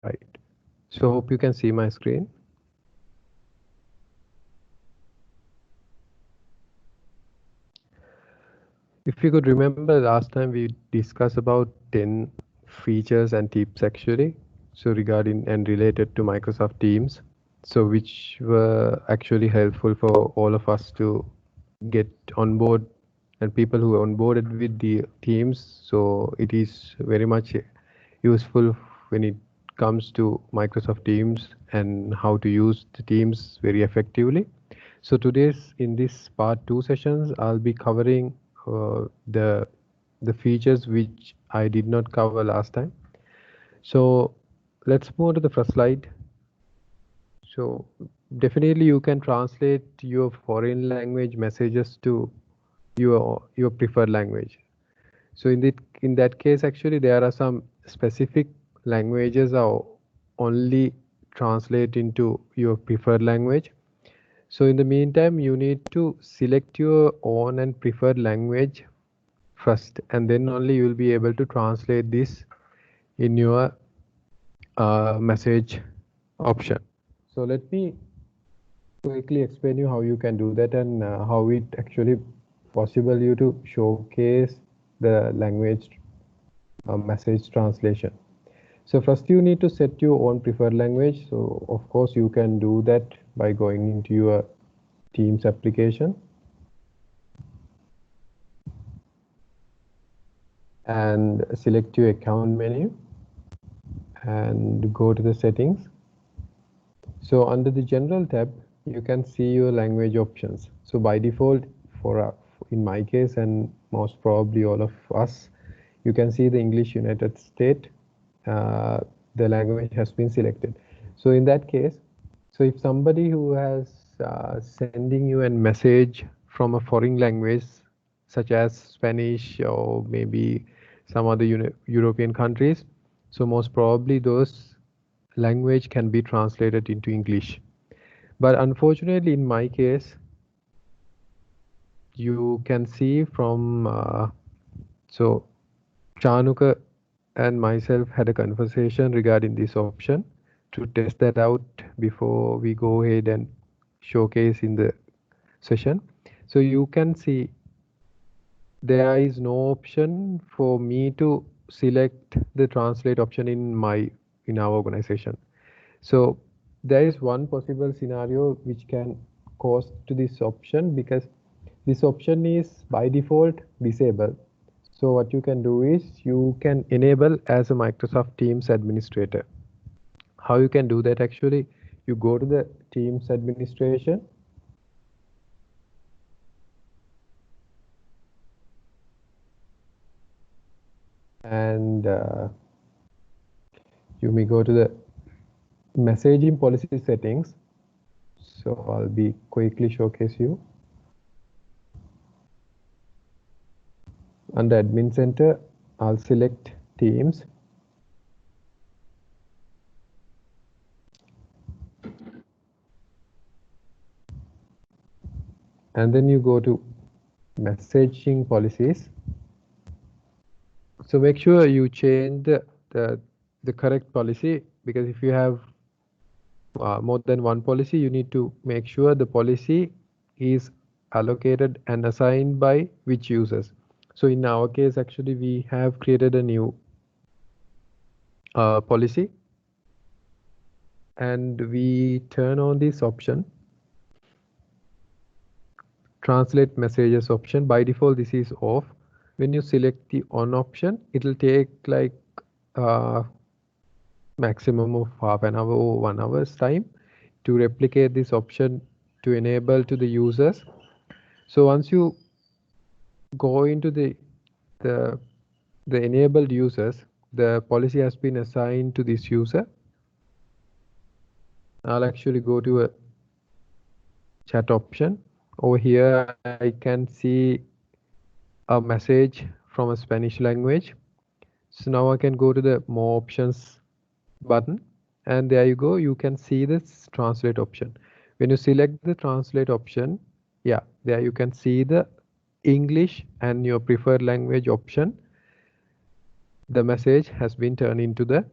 Right. So hope you can see my screen. If you could remember last time we discussed about 10 features and tips actually. So regarding and related to Microsoft Teams. So which were actually helpful for all of us to get on board and people who are onboarded with the Teams. So it is very much useful when it comes to Microsoft Teams and how to use the Teams very effectively. So today's in this part 2 sessions, I'll be covering the features which I did not cover last time. So let's move on to the first slide. So definitely you can translate your foreign language messages to your preferred language. So in that case, actually there are some specific languages are only translate into your preferred language. So in the meantime, you need to select your own and preferred language first, and then only you will be able to translate this in your message option. So let me quickly explain you how you can do that and how it actually possible you to showcase the language message translation. So first you need to set your own preferred language. So of course you can do that by going into your Teams application and select your account menu and go to the settings. So under the general tab, you can see your language options. So by default, for in my case and most probably all of us, you can see the English United States. Uh, the language has been selected. So in that case, so if somebody who has sending you a message from a foreign language, such as Spanish or maybe some other European countries, so most probably those language can be translated into English. But unfortunately, in my case, you can see from so Chanuka and myself had a conversation regarding this option to test that out before we go ahead and showcase in the session. So you can see there is no option for me to select the translate option in our organization. So there is one possible scenario which can cause to this option because this option is by default disabled. So what you can do is you can enable as a Microsoft Teams administrator. How you can do that actually? You go to the Teams administration and you may go to the messaging policy settings. So I'll be quickly showcase you. Under admin center, I'll select Teams. And then you go to messaging policies. So make sure you change the correct policy, because if you have more than one policy, you need to make sure the policy is allocated and assigned by which users. So in our case, actually, we have created a new policy and we turn on this option, translate messages option. By default, this is off. When you select the on option, it will take like uh, maximum of half an hour or 1 hour's time to replicate this option to enable to the users. So once you go into the the enabled users, the policy has been assigned to this user. I'll actually go to a chat option. Over here, I can see a message from a Spanish language. So now I can go to the more options button, and there you go. You can see this translate option. When you select the translate option, yeah, there you can see the English and your preferred language option. The message has been turned into the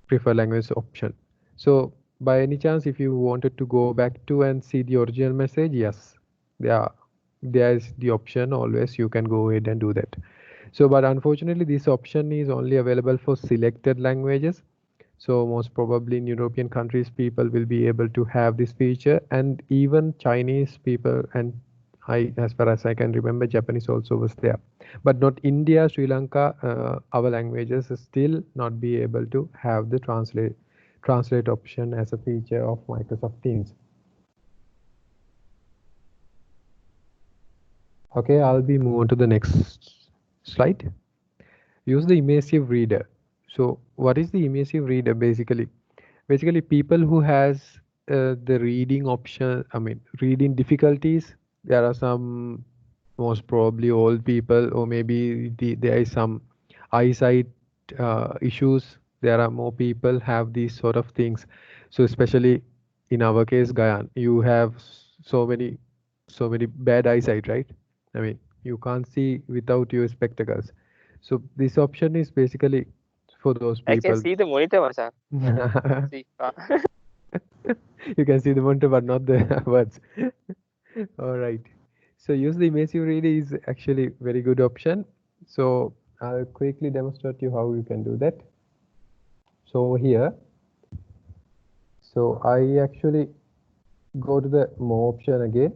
prefer language option. So by any chance, if you wanted to go back to and see the original message, yes, there is the option always. You can go ahead and do that. So, but unfortunately, this option is only available for selected languages. So most probably in European countries, people will be able to have this feature, and even Chinese people, and as far as I can remember, Japanese also was there, but not India, Sri Lanka. Our languages still not be able to have the translate option as a feature of Microsoft Teams. Okay, I'll be moving on to the next slide. Use the immersive reader. So what is the immersive reader basically? Basically people who has the reading option, I mean reading difficulties. There are some most probably old people, or maybe there is some eyesight issues. There are more people have these sort of things. So especially in our case, Gayan, you have so many bad eyesight, right? I mean you can't see without your spectacles. So this option is basically for those I can people. see the monitor, Masa. See. You can see the monitor but not the words. All right. So use the immersive reader is actually very good option. So I'll quickly demonstrate you how you can do that. So here, so I actually go to the more option again.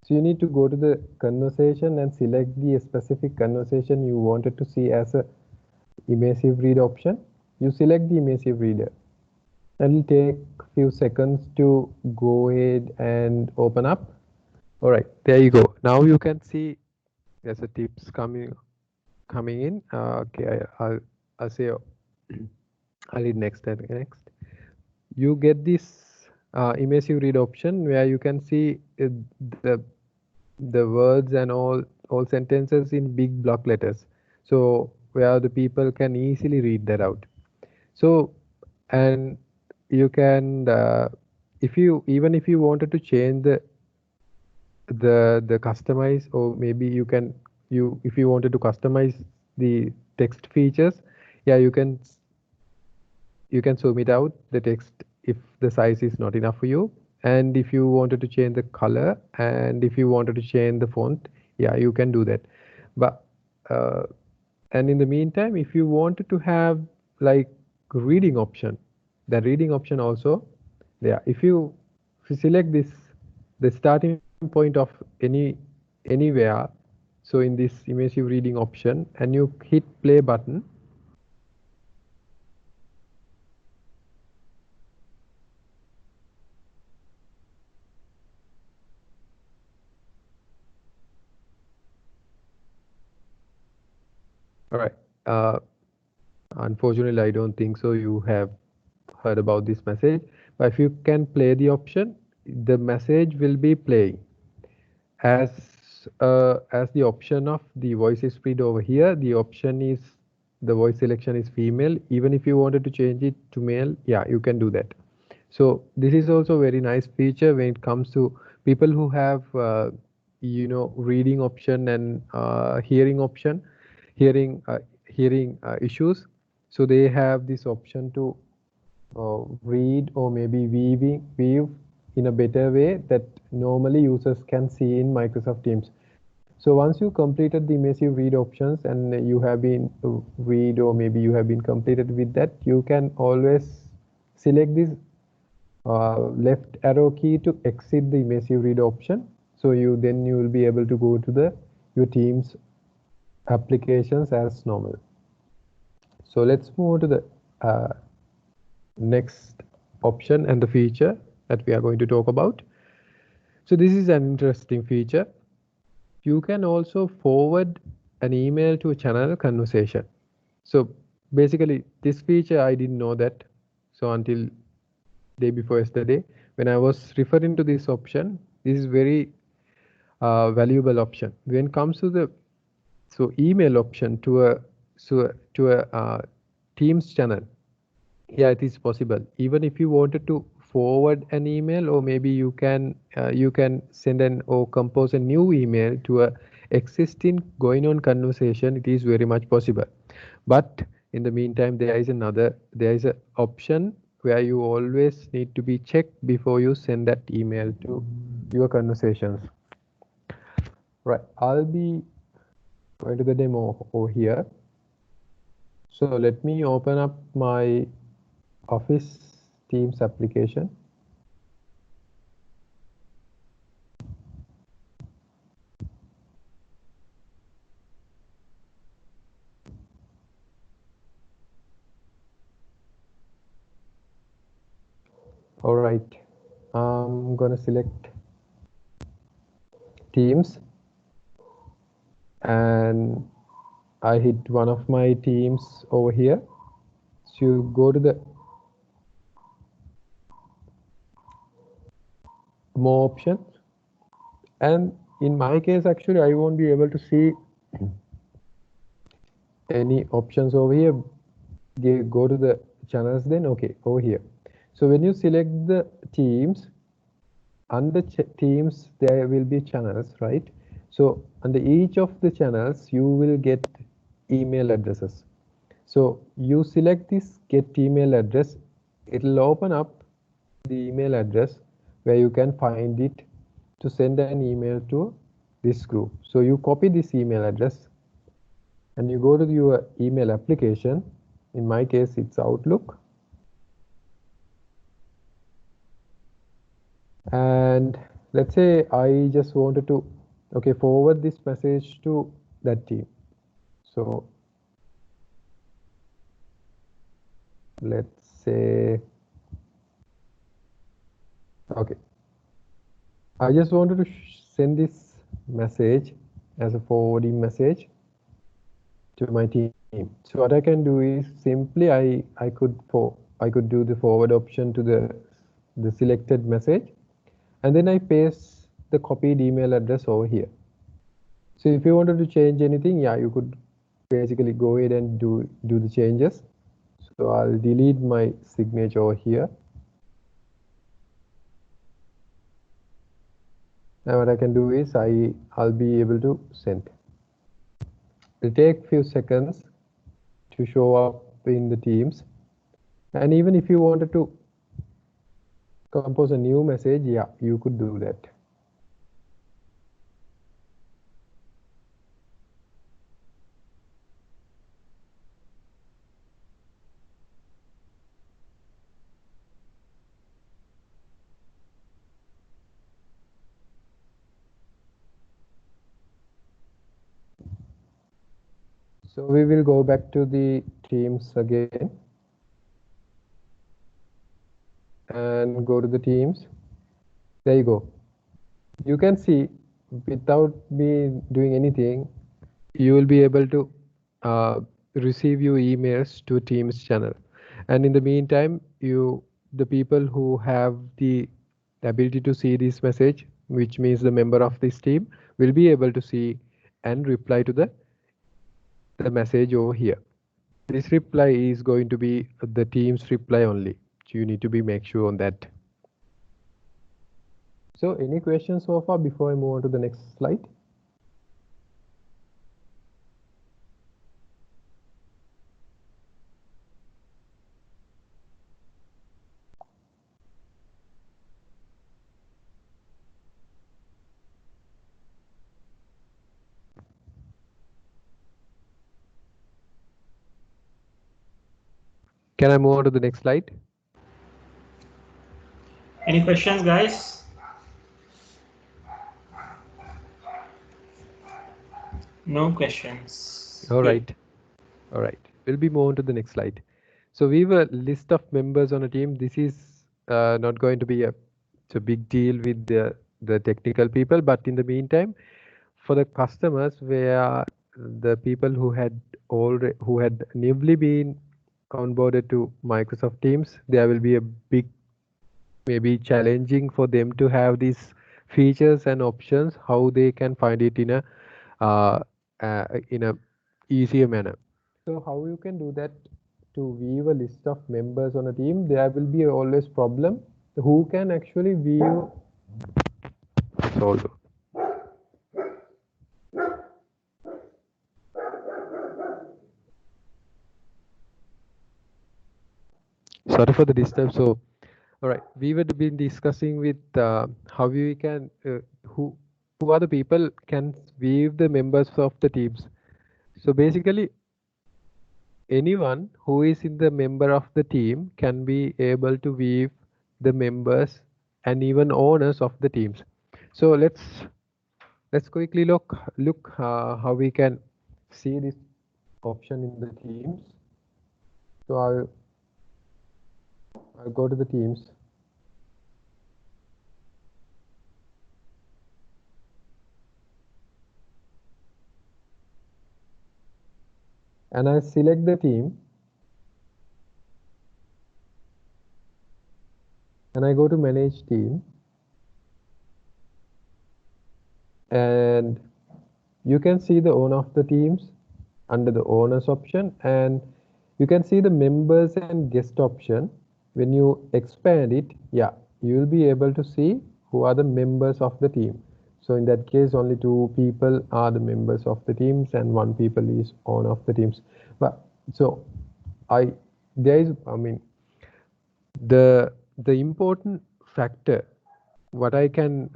So you need to go to the conversation and select the specific conversation you wanted to see as a immersive read option. You select the immersive reader. It'll take a few seconds to go ahead and open up. All right, there you go. Now you can see there's a tips coming in. Okay, I'll say I'll read next and next. You get this immersive read option where you can see the the words and all sentences in big block letters. So where the people can easily read that out. So and you can if you even if you wanted to change the customize, or maybe you can you if you wanted to customize the text features, yeah, you can zoom it out the text if the size is not enough for you, and if you wanted to change the color, and if you wanted to change the font, yeah, you can do that. But and in the meantime, if you wanted to have like reading option, the reading option also, yeah, if you select this, the starting point of anywhere, so in this immersive reading option, and you hit play button, all right. Unfortunately, I don't think so you have heard about this message, but if you can play the option, the message will be playing as the option of the voice is spread over here. The option is the voice selection is female. Even if you wanted to change it to male, yeah, you can do that. So this is also a very nice feature when it comes to people who have reading option and hearing option, hearing issues. So they have this option to read or maybe weave in a better way that normally users can see in Microsoft Teams. So once you completed the immersive read options and you have been read, or maybe you have been completed with that, you can always select this left arrow key to exit the immersive read option. So you will be able to go to the your Teams applications as normal. So let's move to the next option and the feature that we are going to talk about. So this is an interesting feature. You can also forward an email to a channel conversation. So basically this feature I didn't know that. So until day before yesterday, when I was referring to this option, this is very valuable option. When it comes to the email option to a Teams channel, yeah, it is possible. Even if you wanted to forward an email, or maybe you can send an or compose a new email to a existing going on conversation, it is very much possible. But In the meantime, there is an option where you always need to be checked before you send that email to your conversations. Right, I'll be going to the demo over here. So let me open up my Office Teams application. All right, I'm gonna select Teams, and I hit one of my teams over here. So you go to the more options, and in my case, actually, I won't be able to see any options over here. Go to the channels, then okay, over here. So when you select the teams, under teams there will be channels, right? So under each of the channels you will get email addresses. So you select this get email address, it will open up the email address where you can find it to send an email to this group. So you copy this email address and you go to your email application. In my case it's Outlook, and let's say I just wanted to forward this message to that team. So let's say I just wanted to send this message as a forwarding message to my team. So what I can do is simply I could do the forward option to the selected message, and then I paste the copied email address over here. So if you wanted to change anything, yeah, you could basically go ahead and do the changes. So I'll delete my signature over here. Now what I can do is I'll be able to send. It'll take few seconds to show up in the Teams. And even if you wanted to compose a new message, yeah, you could do that. So we will go back to the Teams again and go to the Teams. There you go. You can see without me doing anything, you will be able to receive your emails to Teams channel. And in the meantime, the people who have the ability to see this message, which means the member of this team, will be able to see and reply to the message over here. This reply is going to be the Teams reply only. So you need to make sure on that. So any questions so far before I move on to the next slide? Can I move on to the next slide? Any questions, guys? No questions. All right. All right. We'll be moving on to the next slide. So we have a list of members on a team. This is not going to be a big deal with the technical people, but in the meantime, for the customers, where the people who had newly been onboarded to Microsoft Teams, there will be a big, maybe challenging for them to have these features and options, how they can find it in a easier manner. So how you can do that? To view a list of members on a team, there will be always problem. Who can actually view? Solve. Sorry for the disturb. So, all right, we would been discussing with how we can who are the people can weave the members of the teams. So basically, anyone who is in the member of the team can be able to weave the members and even owners of the teams. So let's quickly look how we can see this option in the teams. So I'll go to the teams. And I select the team and I go to manage team, and you can see the owner of the teams under the owners option, and you can see the members and guest option. When you expand it, yeah, you will be able to see who are the members of the team. So in that case, only 2 people are the members of the teams and 1 people is owner of the teams. But so I mean the important factor what I can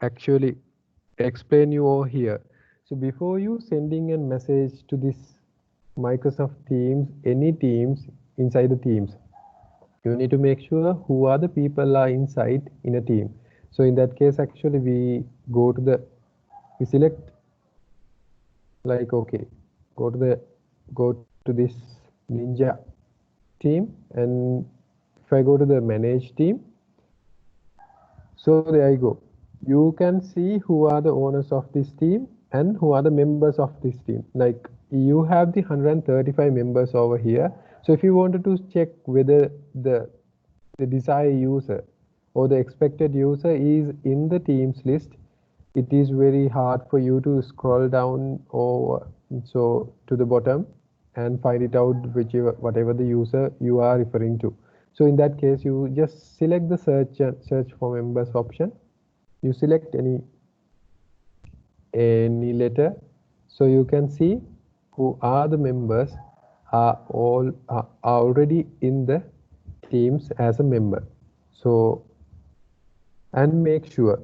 actually explain you over here. So before you sending a message to this Microsoft Teams, any teams inside the teams, you need to make sure who are the people are inside in a team. So in that case, actually we select like, okay, go to this Ninja team, and if I go to the manage team, so there you go. You can see who are the owners of this team and who are the members of this team. Like you have the 135 members over here. So if you wanted to check whether the desired user or the expected user is in the teams list, it is very hard for you to scroll down or so to the bottom and find it out whatever the user you are referring to. So in that case, you just select the search for members option. You select any letter, so you can see who are the members are already in the teams as a member. So, and make sure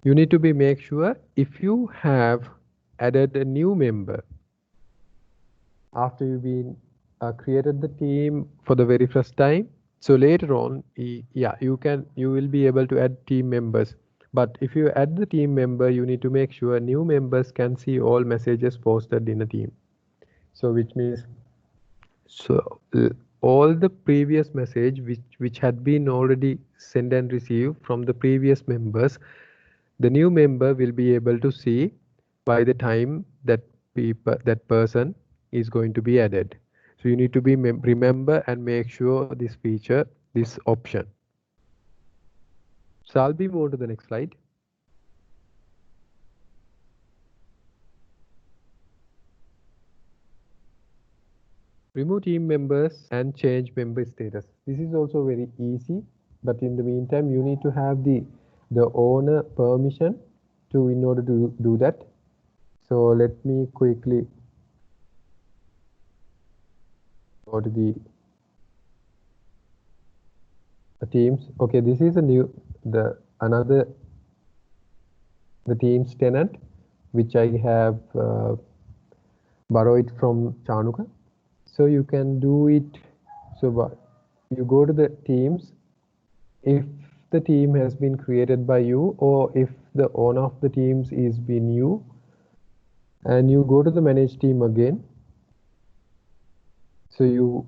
you need to make sure if you have added a new member after you've been created the team for the very first time. So later on, yeah, you will be able to add team members. But if you add the team member, you need to make sure new members can see all messages posted in a team. So which means, so all the previous message which had been already sent and received from the previous members, the new member will be able to see by the time that person is going to be added. So you need to remember and make sure this feature, this option. So I'll be moving to the next slide. Remove team members and change member status. This is also very easy, but in the meantime, you need to have the owner permission in order to do that. So let me quickly go to the teams. Okay, this is the teams tenant which I have borrowed from Chanuka. So you can do it. So you go to the teams. If the team has been created by you, or if the owner of the teams is been you, and you go to the manage team again. So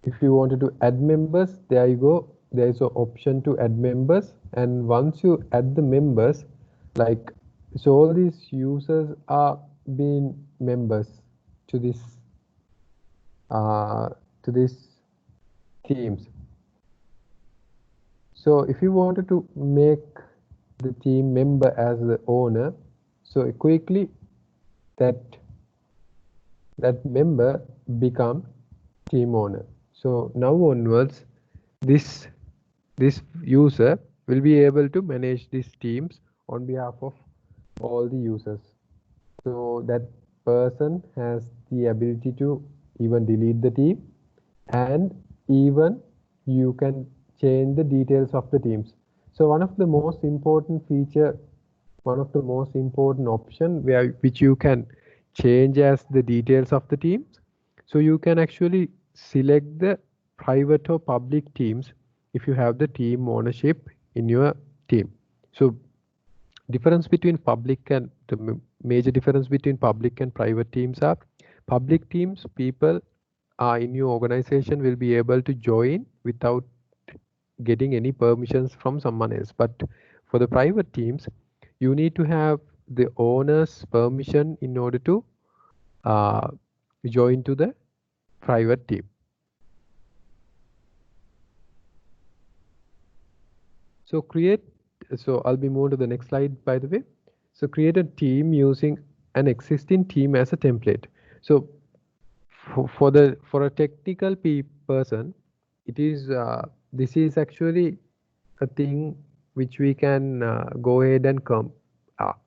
if you wanted to add members, there you go. There is an option to add members, and once you add the members, like, so all these users are being members to this teams. So if you wanted to make the team member as the owner, so quickly that member become team owner. So now onwards, this user will be able to manage these teams on behalf of all the users. So that person has the ability to even delete the team and even you can change the details of the teams. So one of the most important feature, one of the most important option which you can change as the details of the teams. So you can actually select the private or public teams if you have the team ownership in your team. So difference between public and the major difference between public and private teams are public teams, people in your organization will be able to join without getting any permissions from someone else. But for the private teams, you need to have the owner's permission in order to uh, join to the private team. So I'll be moving to the next slide, by the way. So create a team using an existing team as a template. So for a technical person, it is this is actually a thing which we can go ahead and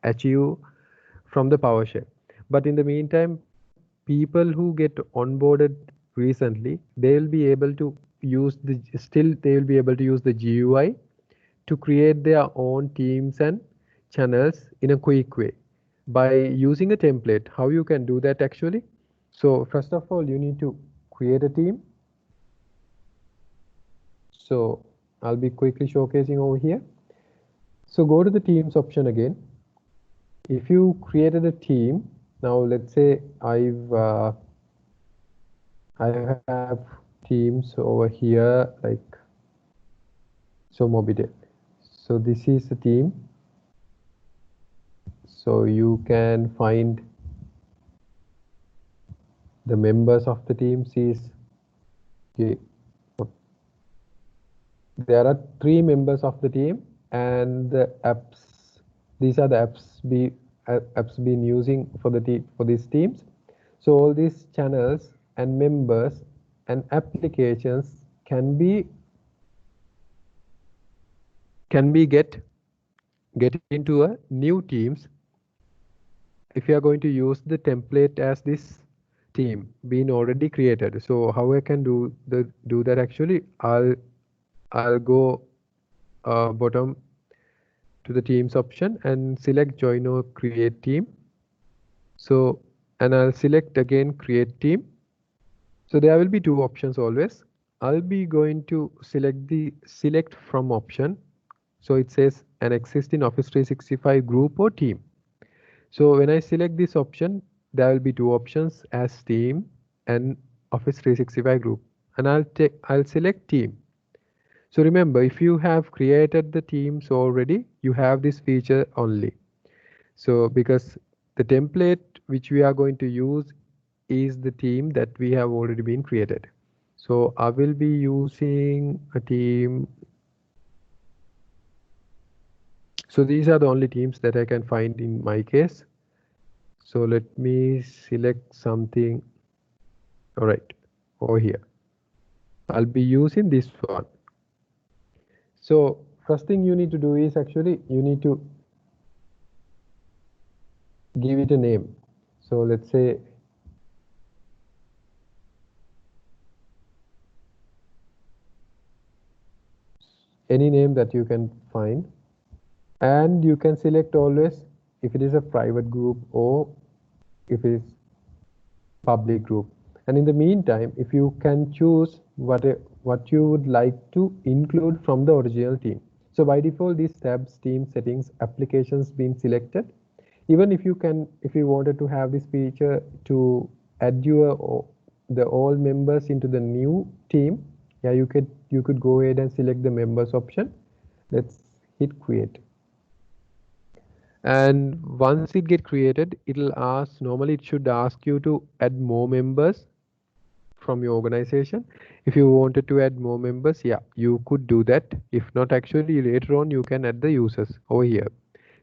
achieve from the PowerShell. But in the meantime, people who get onboarded recently, they will be able to use the GUI to create their own teams and channels in a quick way by using a template. How you can do that actually? So first of all, you need to create a team. So I'll be quickly showcasing over here. So go to the teams option again. If you created a team, now let's say I have teams over here, like so Mobitel. So this is the team. So you can find the members of the teams there are 3 members of the team, and the apps, these are the apps being using for these teams. So all these channels and members and applications can be get into a new teams if you are going to use the template as this team being already created. So how I can do that actually, I'll go bottom to the teams option and select join or create team. So, and I'll select again create team. So there will be 2 options always. I'll be going to select the select from option. So it says an existing Office 365 group or team. So when I select this option, there will be 2 options as team and Office 365 group, and I'll select team. So remember, if you have created the teams already, you have this feature only. So because the template which we are going to use is the team that we have already been created. So I will be using a team. So these are the only teams that I can find in my case. So let me select something. All right, over here. I'll be using this one. So first thing you need to do is actually you need to give it a name. So let's say any name that you can find, and you can select always if it is a private group or if it is public group. And in the meantime, if you can choose what you would like to include from the original team. So by default, these tabs, team settings, applications being selected. Even if you wanted to have this feature to add the all members into the new team, yeah, you could go ahead and select the members option. Let's hit create. And once it get created, normally it should ask you to add more members from your organization. If you wanted to add more members, yeah, you could do that. If not, actually later on you can add the users over here.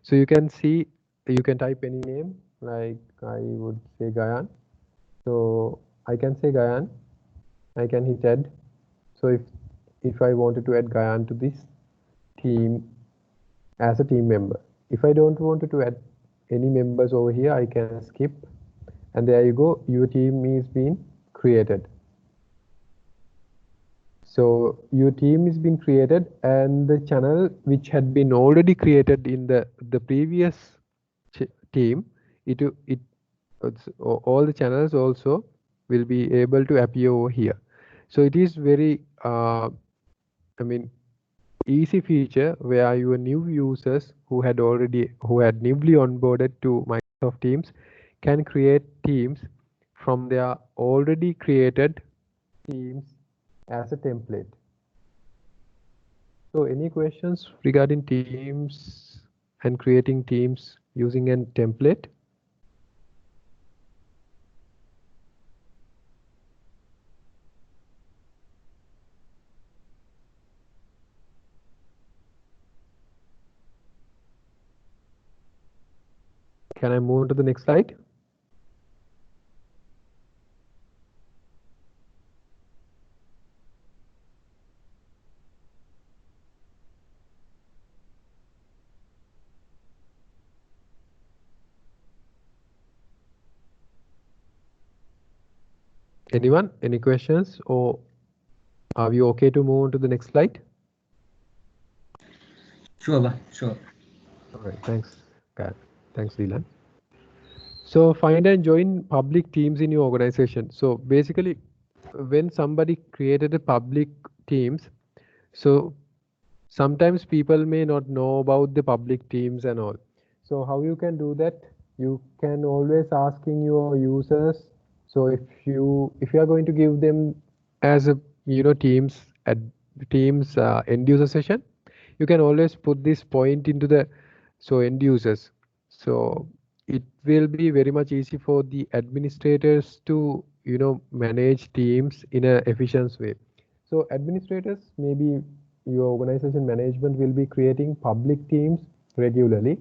So you can see, you can type any name, like I would say Gayan. So I can say Gayan, I can hit add. So if I wanted to add Gayan to this team as a team member, if I don't want to add any members over here, I can skip, and there you go, your team is being created. So your team is being created, and the channel which had been already created in the previous team, all the channels also will be able to appear over here. So it is very I mean easy feature where your new users who had newly onboarded to Microsoft Teams can create teams from their already created teams as a template. So any questions regarding teams and creating teams using a template? Can I move on to the next slide? Anyone? Any questions, or are we okay to move on to the next slide? Sure, sure. All right, thanks, Kat. Thanks, Dylan. So find and join public teams in your organization. So basically, when somebody created a public teams, so sometimes people may not know about the public teams and all. So how you can do that? You can always asking your users. So if you are going to give them as a teams at teams end user session, you can always put this point into the end users. So it will be very much easy for the administrators to manage teams in a efficient way. So administrators, maybe your organization management will be creating public teams regularly,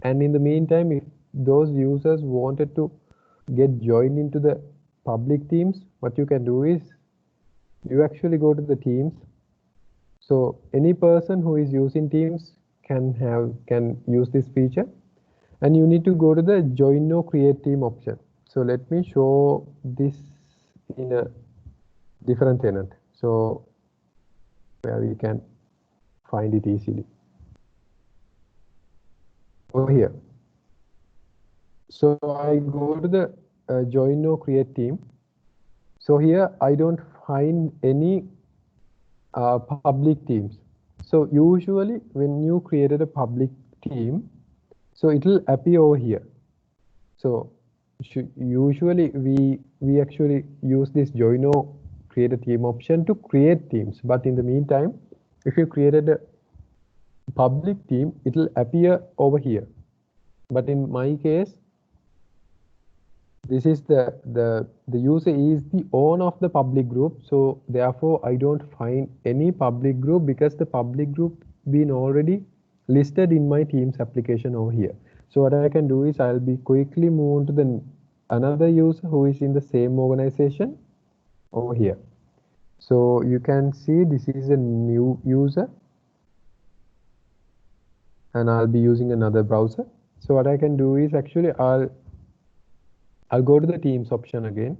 and in the meantime, if those users wanted to get joined into the public teams, what you can do is you actually go to the teams. So any person who is using teams can use this feature, and you need to go to the join now create team option. So let me show this in a different tenant, so where we can find it easily over here. So I go to the join now create team. So here I don't find any public teams. So usually when you created a public team, so it will appear over here. So usually we actually use this join now create a team option to create teams. But in the meantime, if you created a public team, it will appear over here. But in my case, this is the user is the owner of the public group, so therefore I don't find any public group because the public group been already listed in my Teams application over here. So what I can do is I'll be quickly move on to the another user who is in the same organization over here. So you can see this is a new user, and I'll be using another browser. So what I can do is actually I'll go to the teams option again,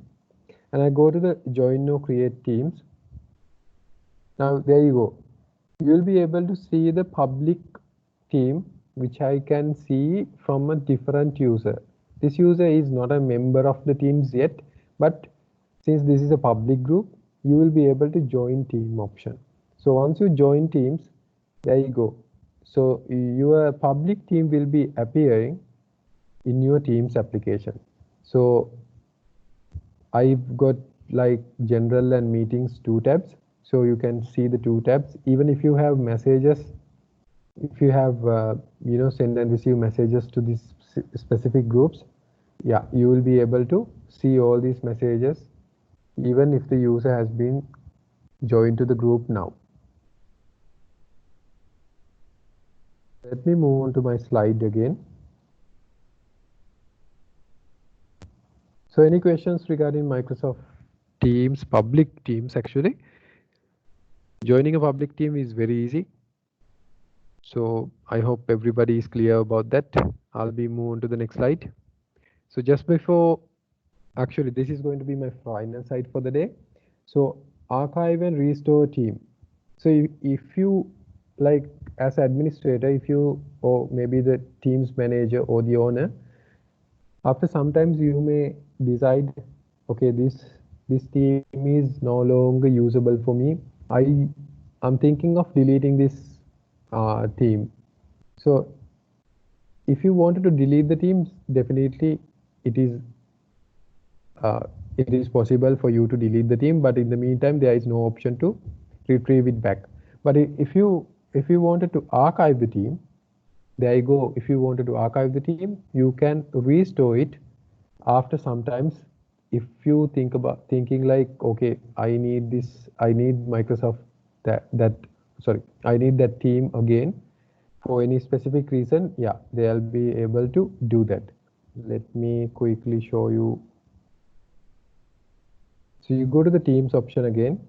and I go to the join now create teams. Now there you go. You'll be able to see the public team which I can see from a different user. This user is not a member of the teams yet, but since this is a public group, you will be able to join team option. So once you join teams, there you go. So your public team will be appearing in your Teams application. So I've got like general and meetings 2 tabs. So you can see the 2 tabs. Even if you have messages, if you have send and receive messages to these specific groups, yeah, you will be able to see all these messages even if the user has been joined to the group now. Let me move on to my slide again. So any questions regarding Microsoft Teams, public teams actually? Joining a public team is very easy. So I hope everybody is clear about that. I'll be moving to the next slide. So just before, actually this is going to be my final slide for the day. So archive and restore team. So if you like as administrator, if you or maybe the team's manager or the owner, after sometimes you may decide, okay, this team is no longer usable for me. I'm thinking of deleting this team. So if you wanted to delete the teams, definitely it is possible for you to delete the team, but in the meantime there is no option to retrieve it back. But if you wanted to archive the team, there you go. If you wanted to archive the team, you can restore it after sometimes. If you thinking like, okay, I need Microsoft I need that team again for any specific reason, yeah, they'll be able to do that. Let me quickly show you. So you go to the teams option again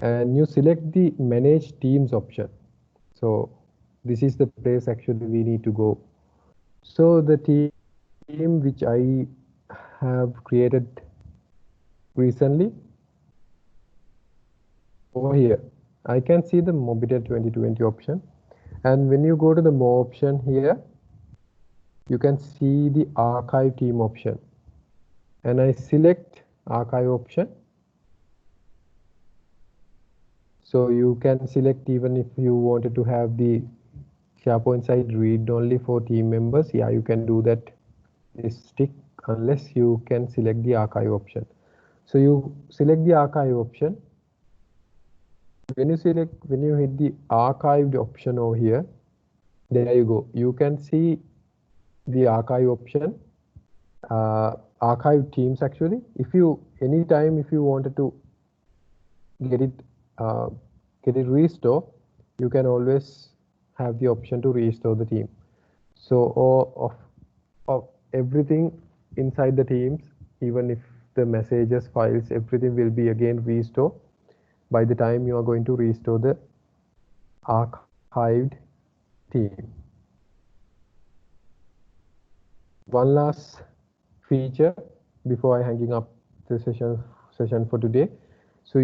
and you select the manage teams option. So this is the place actually we need to go. So the team which I have created recently, over here I can see the Mobitel 2020 option, and when you go to the more option here, you can see the archive team option, and I select archive option. So you can select even if you wanted to have the SharePoint site read only for team members, yeah, you can do that. This stick unless you can select the archive option. So you select the archive option. When you hit the archived option over here, there you go. You can see the archive option, archive teams actually. If you wanted to get it restore, you can always have the option to restore the team. So of everything inside the teams, even if the messages, files, everything will be again restored by the time you are going to restore the archived team. One last feature before I hanging up the session for today. So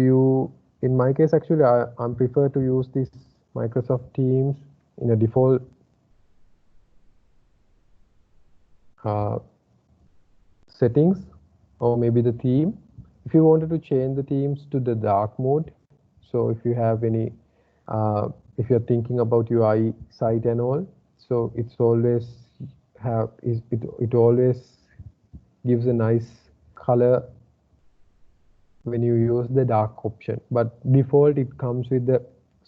in my case actually I'm prefer to use this Microsoft Teams in a default settings, or maybe the theme. If you wanted to change the themes to the dark mode, so if you have any if you're thinking about UI site and all, so it always gives a nice color when you use the dark option, but default it comes with the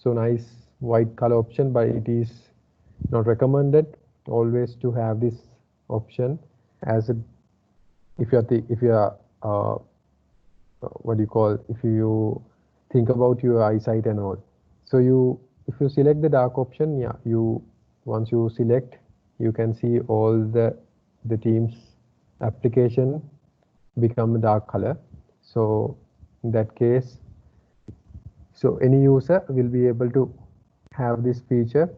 nice white color option, but it is not recommended always to have this option as a if you are what do you call, if you think about your eyesight and all. So if you select the dark option, yeah, once you select, you can see all the Teams application become a dark color. So in that case, so any user will be able to have this feature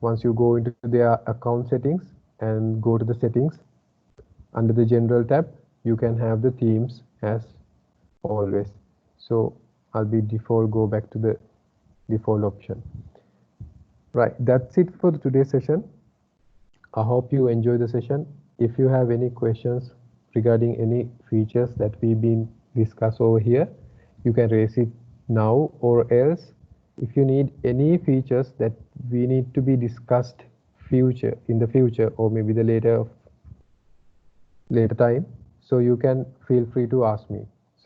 once you go into their account settings and go to the settings. Under the general tab, you can have the themes as always. So I'll be go back to the default option. Right, that's it for today's session. I hope you enjoy the session. If you have any questions regarding any features that we've been discussed over here, you can raise it now, or else if you need any features that we need to be discussed in the future, or maybe the later time, so you can feel free to ask me.